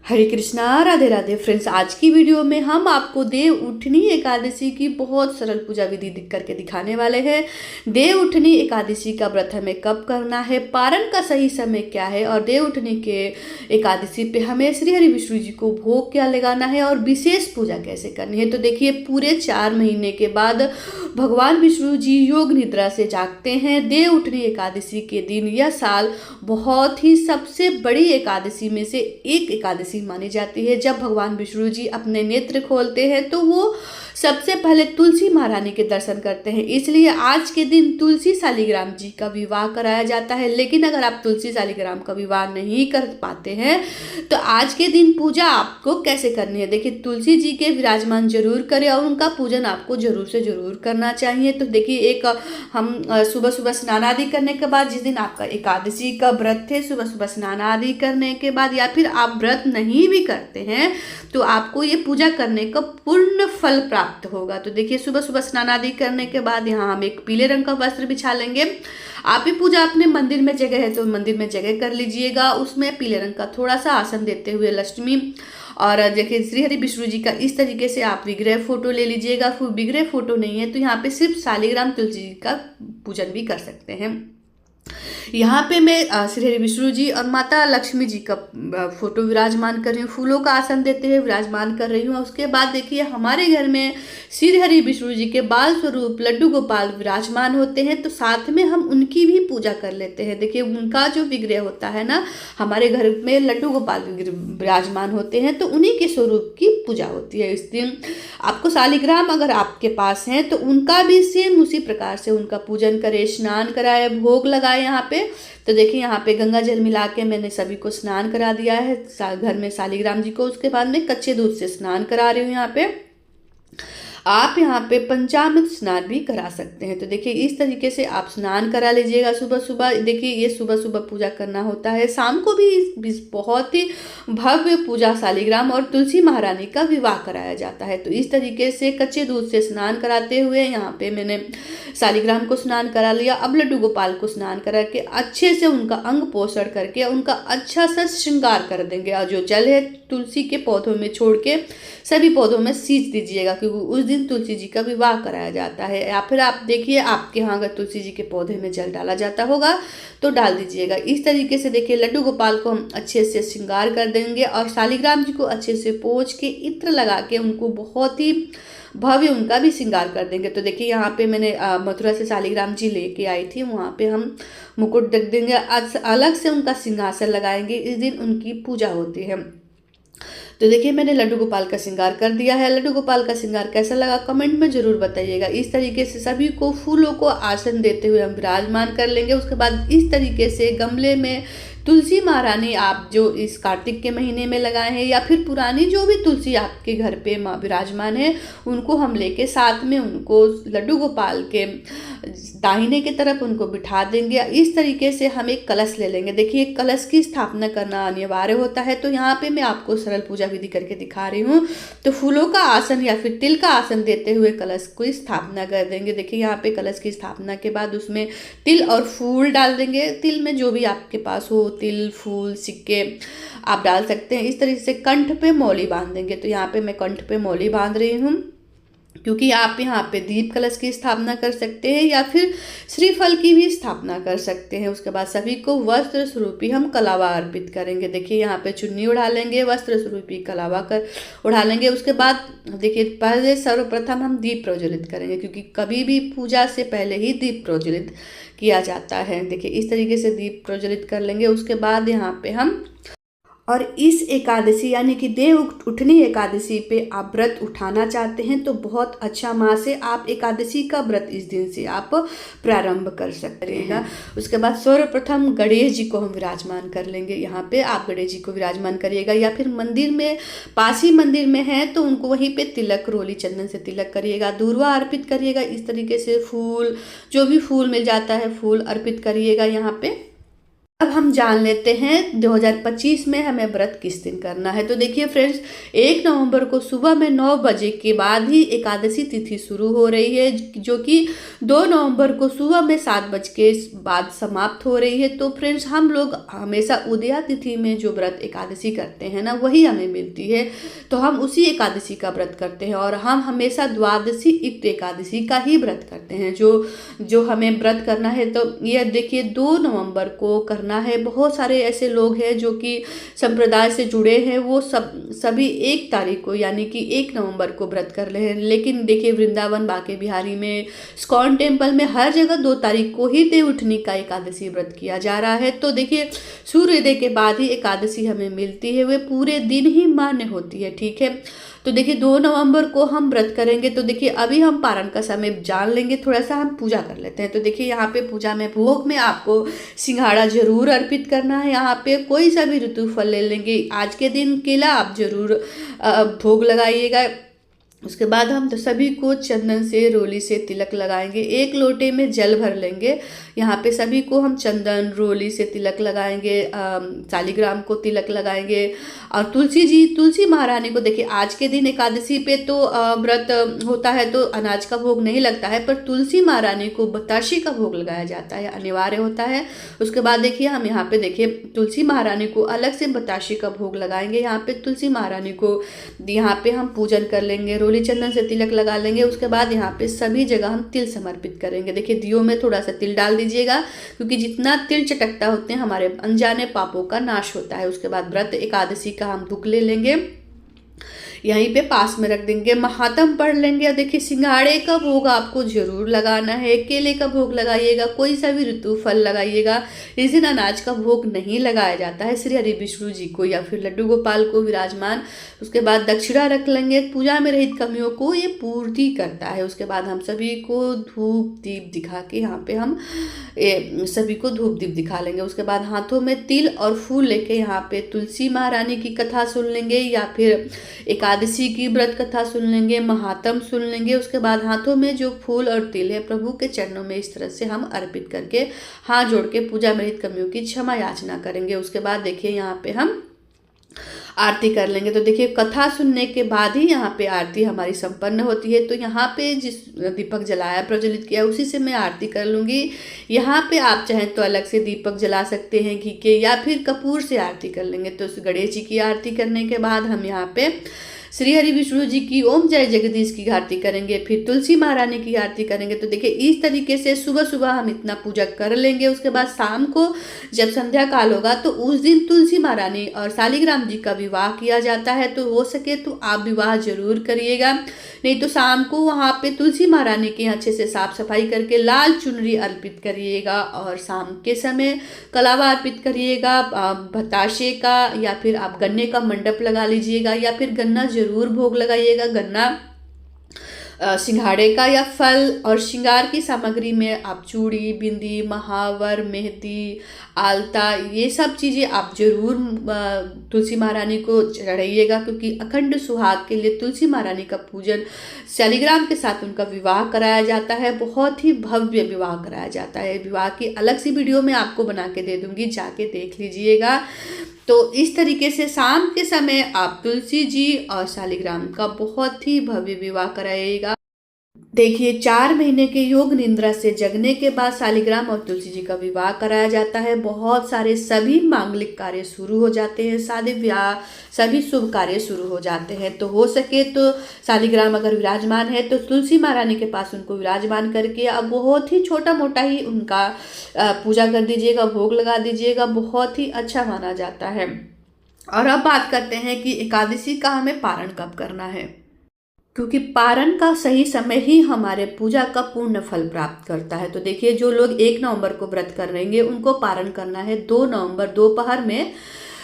हरे Krishna, Radhe Radhe friends. आज की video में हम आपको देव उठनी एकादशी की बहुत सरल पूजा विधि करके दिखाने वाले हैं। देव उठनी एकादशी का व्रत हमें कब करना है, पारण का सही समय क्या है और देव उठनी के एकादशी पे हमें श्री हरि विष्णु जी को भोग क्या लगाना है और विशेष पूजा कैसे करनी है। तो देखिए, पूरे 4 महीने के बाद भगवान विष्णु जी योग निद्रा से जागते हैं। देव उठनी एकादशी के दिन यह साल बहुत ही सबसे बड़ी एकादशी में से एक एकादशी मानी जाती है। जब भगवान विष्णु जी अपने नेत्र खोलते हैं तो वो सबसे पहले तुलसी महारानी के दर्शन करते हैं, इसलिए आज के दिन तुलसी शालिग्राम जी का विवाह कराया जाता है। लेकिन अगर आप तुलसी शालिग्राम का विवाह नहीं कर पाते हैं तो आज के दिन पूजा आपको कैसे करनी है। देखिए, तुलसी जी के विराजमान जरूर करें और उनका पूजन आपको जरूर से जरूर करना चाहिए। तो देखिए, एक हम सुबह सुबह स्नान आदि करने के बाद, जिस दिन आपका एकादशी का व्रत है, सुबह सुबह स्नान आदि करने के बाद, या फिर आप व्रत नहीं भी करते हैं तो आपको ये पूजा करने का पूर्ण फल प्राप्त होगा। तो देखिए, सुबह सुबह स्नान आदि करने के बाद यहाँ हम एक पीले रंग का वस्त्र बिछा लेंगे। आप ही पूजा अपने मंदिर में जगह है तो मंदिर में जगह कर लीजिएगा। उसमें पीले रंग का थोड़ा सा आसन देते हुए लक्ष्मी और देखिए श्री हरि विष्णु जी का इस तरीके से आप विग्रह फोटो ले लीजिएगा। फिर विग्रह फोटो नहीं है तो यहाँ पे सिर्फ शालिग्राम तुलसी जी का पूजन भी कर सकते हैं। यहाँ पे मैं श्री हरि विष्णु जी और माता लक्ष्मी जी का फोटो विराजमान कर रही हूँ, फूलों का आसन देते हुए विराजमान कर रही हूँ। उसके बाद देखिए, हमारे घर में श्री हरि विष्णु जी के बाल स्वरूप लड्डू गोपाल विराजमान होते हैं, तो साथ में हम उनकी भी पूजा कर लेते हैं। देखिए, उनका जो विग्रह होता है ना, हमारे घर में लड्डू गोपाल विराजमान होते हैं तो उन्हीं के स्वरूप की पूजा होती है। इस दिन आपको शालिग्राम अगर आपके पास हैं तो उनका भी सेम उसी प्रकार से उनका पूजन करें, स्नान कराए, भोग लगाए यहाँ पे। तो देखिए, यहाँ पे गंगा जल मिला के मैंने सभी को स्नान करा दिया है घर में शालिग्राम जी को। उसके बाद में कच्चे दूध से स्नान करा रही हूँ। यहाँ पे आप यहाँ पे पंचामृत स्नान भी करा सकते हैं। तो देखिए, इस तरीके से आप स्नान करा लीजिएगा सुबह सुबह। देखिए, ये सुबह सुबह पूजा करना होता है। शाम को भी बहुत ही भव्य पूजा शालिग्राम और तुलसी महारानी का विवाह कराया जाता है। तो इस तरीके से कच्चे दूध से स्नान कराते हुए यहाँ पे मैंने शालिग्राम को स्नान करा लिया। अब लड्डू गोपाल को स्नान करा के अच्छे से उनका अंग पोषण करके उनका अच्छा सा श्रृंगार कर देंगे। और जो जल है तुलसी के पौधों में छोड़ के सभी पौधों में सींच दीजिएगा, क्योंकि उस दिन तुलसी जी का विवाह कराया जाता है। या फिर आप देखिए, आपके यहाँ अगर तुलसी जी के पौधे में जल डाला जाता होगा तो डाल दीजिएगा। इस तरीके से देखिए, लड्डू गोपाल को हम अच्छे से श्रृंगार कर देंगे और शालिग्राम जी को अच्छे से पोंछ के इत्र लगा के उनको बहुत ही भव्य उनका भी श्रृंगार कर देंगे। तो देखिए, यहाँ पे मैंने मथुरा से शालिग्राम जी लेके आई थी, वहाँ पे हम मुकुट रख देंगे, अलग से उनका सिंहासन लगाएंगे। इस दिन उनकी पूजा होती है। तो देखिए, मैंने लड्डू गोपाल का श्रृंगार कर दिया है। लड्डू गोपाल का श्रृंगार कैसा लगा कमेंट में जरूर बताइएगा। इस तरीके से सभी को फूलों को आसन देते हुए हम विराजमान कर लेंगे। उसके बाद इस तरीके से गमले में तुलसी महारानी आप जो इस कार्तिक के महीने में लगाए हैं, या फिर पुरानी जो भी तुलसी आपके घर पे विराजमान है, उनको हम लेके साथ में उनको लड्डू गोपाल के दाहिने की तरफ उनको बिठा देंगे। इस तरीके से हम एक कलश ले लेंगे। देखिए, कलश की स्थापना करना अनिवार्य होता है। तो यहाँ पे मैं आपको सरल पूजा विधि करके दिखा रही हूँ। तो फूलों का आसन या फिर तिल का आसन देते हुए कलश की स्थापना कर देंगे। देखिए, यहाँ पे कलश की स्थापना के बाद उसमें तिल और फूल डाल देंगे। तिल में जो भी आपके पास हो, तिल, फूल, सिक्के आप डाल सकते हैं। इस तरीके से कंठ पे मौली बांध देंगे। तो यहाँ पे मैं कंठ पे मौली बांध रही हूँ, क्योंकि आप यहाँ पे दीप कलश की स्थापना कर सकते हैं या फिर श्रीफल की भी स्थापना कर सकते हैं। उसके बाद सभी को वस्त्र स्वरूपी हम कलावा अर्पित करेंगे। देखिए, यहाँ पे चुन्नी उड़ा लेंगे, वस्त्र स्वरूपी कलावा कर उड़ा लेंगे। उसके बाद देखिए, पहले सर्वप्रथम हम दीप प्रज्वलित करेंगे, क्योंकि कभी भी पूजा से पहले ही दीप प्रज्वलित किया जाता है। देखिए, इस तरीके से दीप प्रज्वलित कर लेंगे। उसके बाद यहाँ पे हम और इस एकादशी यानी कि देव उठनी एकादशी पे आप व्रत उठाना चाहते हैं तो बहुत अच्छा माह से आप एकादशी का व्रत इस दिन से आप प्रारंभ कर सकते हैं। उसके बाद सर्वप्रथम गणेश जी को हम विराजमान कर लेंगे। यहाँ पे आप गणेश जी को विराजमान करिएगा, या फिर मंदिर में पास ही मंदिर में है तो उनको वहीं पे तिलक, रोली चंदन से तिलक करिएगा, दूर्वा अर्पित करिएगा। इस तरीके से फूल, जो भी फूल मिल जाता है फूल अर्पित करिएगा यहाँ पे। अब हम जान लेते हैं 2025 में हमें व्रत किस दिन करना है। तो देखिए फ्रेंड्स, 1 नवंबर को सुबह में 9 बजे के बाद ही एकादशी तिथि शुरू हो रही है, जो कि 2 नवंबर को सुबह में 7 बज के बाद समाप्त हो रही है। तो फ्रेंड्स, हम लोग हमेशा उदया तिथि में जो व्रत एकादशी करते हैं ना, वही हमें मिलती है, तो हम उसी एकादशी का व्रत करते हैं। और हम हमेशा द्वादशी युक्त एकादशी का ही व्रत करते हैं। जो हमें व्रत करना है, तो यह देखिए 2 नवंबर को करना है। बहुत सारे ऐसे लोग हैं जो कि संप्रदाय से जुड़े हैं, वो सभी 1 तारीख को यानी कि 1 नवंबर को व्रत कर रहे हैं। लेकिन देखिए वृंदावन, बांके बिहारी में, इस्कॉन टेम्पल में हर जगह 2 तारीख को ही देवउठनी का एकादशी व्रत किया जा रहा है। तो देखिए सूर्योदय के बाद ही एकादशी हमें मिलती है, वे पूरे दिन ही मान्य होती है, ठीक है। तो देखिए 2 नवंबर को हम व्रत करेंगे। तो देखिए अभी हम पारण का समय जान लेंगे, थोड़ा सा हम पूजा कर लेते हैं। तो देखिए यहाँ पे पूजा में भोग में आपको सिंघाड़ा जरूर अर्पित करना है। यहाँ पे कोई सा भी ऋतु फल ले लेंगे। आज के दिन केला आप जरूर भोग लगाइएगा। उसके बाद हम तो सभी को चंदन से, रोली से तिलक लगाएंगे। 1 लोटे में जल भर लेंगे। यहाँ पे सभी को हम चंदन, रोली से तिलक लगाएंगे, शालिग्राम को तिलक लगाएंगे। और तुलसी महारानी को देखिए आज के दिन एकादशी पे तो व्रत होता है तो अनाज का भोग नहीं लगता है, पर तुलसी महारानी को बताशे का भोग लगाया जाता है, अनिवार्य होता है। उसके बाद देखिए हम यहाँ पे देखिए तुलसी महारानी को अलग से बताशे का भोग लगाएंगे। यहाँ पे तुलसी महारानी को यहाँ पे हम पूजन कर लेंगे, रोली चंदन से तिलक लगा लेंगे। उसके बाद यहाँ पे सभी जगह हम तिल समर्पित करेंगे। देखिए दियों में थोड़ा सा तिल डाल दीजिएगा, क्योंकि जितना तिल चटकता होते हैं हमारे अनजाने पापों का नाश होता है। उसके बाद व्रत एकादशी का हम बुक ले लेंगे, यहीं पे पास में रख देंगे, महात्म पढ़ लेंगे। और देखिए सिंघाड़े का भोग आपको जरूर लगाना है, केले का भोग लगाइएगा, कोई सा भी ऋतु फल लगाइएगा। इस दिन अनाज का भोग नहीं लगाया जाता है, श्री हरि विष्णु जी को या फिर लड्डू गोपाल को विराजमान। उसके बाद दक्षिणा रख लेंगे, पूजा में रहित कमियों को ये पूर्ति करता है। उसके बाद हम सभी को धूप दीप दिखा के यहाँ पे हम सभी को धूप दीप दिखा लेंगे। उसके बाद हाथों में तिल और फूल लेके यहाँ पे तुलसी महारानी की कथा सुन लेंगे, या फिर एकादशी की व्रत कथा सुन लेंगे, महात्म सुन लेंगे। उसके बाद हाथों में जो फूल और तिल है प्रभु के चरणों में इस तरह से हम अर्पित करके हाथ जोड़ के पूजा में रहित कमियों की क्षमा याचना करेंगे। उसके बाद देखिए यहाँ पे हम आरती कर लेंगे। तो देखिए कथा सुनने के बाद ही यहाँ पे आरती हमारी संपन्न होती है। तो यहाँ पे जिस दीपक जलाया, प्रज्वलित किया, उसी से मैं आरती कर लूँगी। यहाँ पे आप चाहें तो अलग से दीपक जला सकते हैं घी के, या फिर कपूर से आरती कर लेंगे। तो गणेश जी की आरती करने के बाद हम यहाँ पे श्री हरि विष्णु जी की ओम जय जगदीश की आरती करेंगे, फिर तुलसी महारानी की आरती करेंगे। तो देखिए इस तरीके से सुबह सुबह हम इतना पूजा कर लेंगे। उसके बाद शाम को जब संध्या काल होगा तो उस दिन तुलसी महारानी और शालिग्राम जी का विवाह किया जाता है। तो हो सके तो आप विवाह जरूर करिएगा, नहीं तो शाम को वहाँ पे तुलसी महारानी के अच्छे से साफ सफाई करके लाल चुनरी अर्पित करिएगा। और शाम के समय कलावा अर्पित करिएगा, बताशे का, या फिर आप गन्ने का मंडप लगा लीजिएगा, या फिर गन्ना जरूर भोग लगाइएगा, गन्ना सिंघाड़े का या फल। और श्रृंगार की सामग्री में आप चूड़ी, बिंदी, महावर, मेहंदी, आलता, ये सब चीज़ें आप जरूर तुलसी महारानी को चढ़ाइएगा, क्योंकि अखंड सुहाग के लिए तुलसी महारानी का पूजन, शालिग्राम के साथ उनका विवाह कराया जाता है। बहुत ही भव्य विवाह कराया जाता है। विवाह की अलग सी वीडियो मैं आपको बना के दे दूंगी, जाके देख लीजिएगा। तो इस तरीके से शाम के समय आप तुलसी जी और शालिग्राम का बहुत ही भव्य विवाह कराइएगा। देखिए 4 महीने के योग निद्रा से जगने के बाद शालिग्राम और तुलसी जी का विवाह कराया जाता है। बहुत सारे सभी मांगलिक कार्य शुरू हो जाते हैं, शादी ब्याह सभी शुभ कार्य शुरू हो जाते हैं। तो हो सके तो शालिग्राम अगर विराजमान है तो तुलसी महारानी के पास उनको विराजमान करके अब बहुत ही छोटा मोटा ही उनका पूजा कर दीजिएगा, भोग लगा दीजिएगा, बहुत ही अच्छा माना जाता है। और अब बात करते हैं कि एकादशी का हमें पारण कब करना है, क्योंकि पारण का सही समय ही हमारे पूजा का पूर्ण फल प्राप्त करता है। तो देखिए जो लोग 1 नवंबर को व्रत कर रहेंगे उनको पारण करना है 2 नवंबर दोपहर में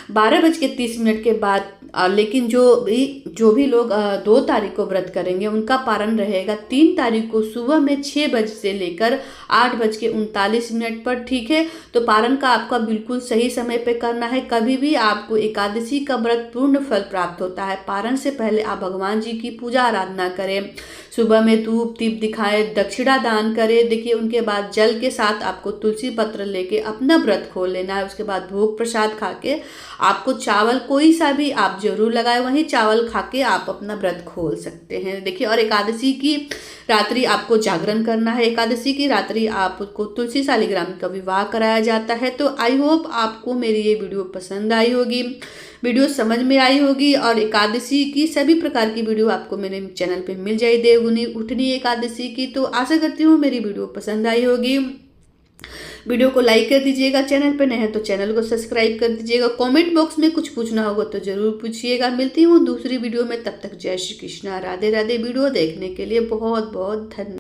12:30 के बाद। लेकिन जो भी लोग 2 तारीख को व्रत करेंगे उनका पारण रहेगा 3 तारीख को सुबह में 6 बजे से लेकर 8:39 पर। ठीक है, तो पारण का आपका बिल्कुल सही समय पे करना है। कभी भी आपको एकादशी का व्रत पूर्ण फल प्राप्त होता है। पारण से पहले आप भगवान जी की पूजा आराधना करें, सुबह में धूप दीप दिखाएं, दक्षिणा दान करें। देखिए, उनके बाद जल के साथ आपको तुलसी पत्र लेके अपना व्रत खोल लेना है। उसके बाद भोग प्रसाद खा के आपको चावल कोई सा भी आप जरूर लगाए, वहीं चावल खा के आप अपना व्रत खोल सकते हैं। देखिए, और एकादशी की रात्रि आपको जागरण करना है। एकादशी की रात्रि आपको तुलसी शालिग्राम का विवाह कराया जाता है। तो आई होप आपको मेरी ये वीडियो पसंद आई होगी, वीडियो समझ में आई होगी, और एकादशी की सभी प्रकार की वीडियो आपको मेरे चैनल पे मिल जाए देवउठनी उठनी एकादशी की। तो आशा करती हूँ मेरी वीडियो पसंद आई होगी। वीडियो को लाइक कर दीजिएगा, चैनल पे नए हैं तो चैनल को सब्सक्राइब कर दीजिएगा। कमेंट बॉक्स में कुछ पूछना होगा तो जरूर पूछिएगा। मिलती हूँ दूसरी वीडियो में, तब तक जय श्री कृष्णा, राधे राधे। वीडियो देखने के लिए बहुत बहुत धन्यवाद।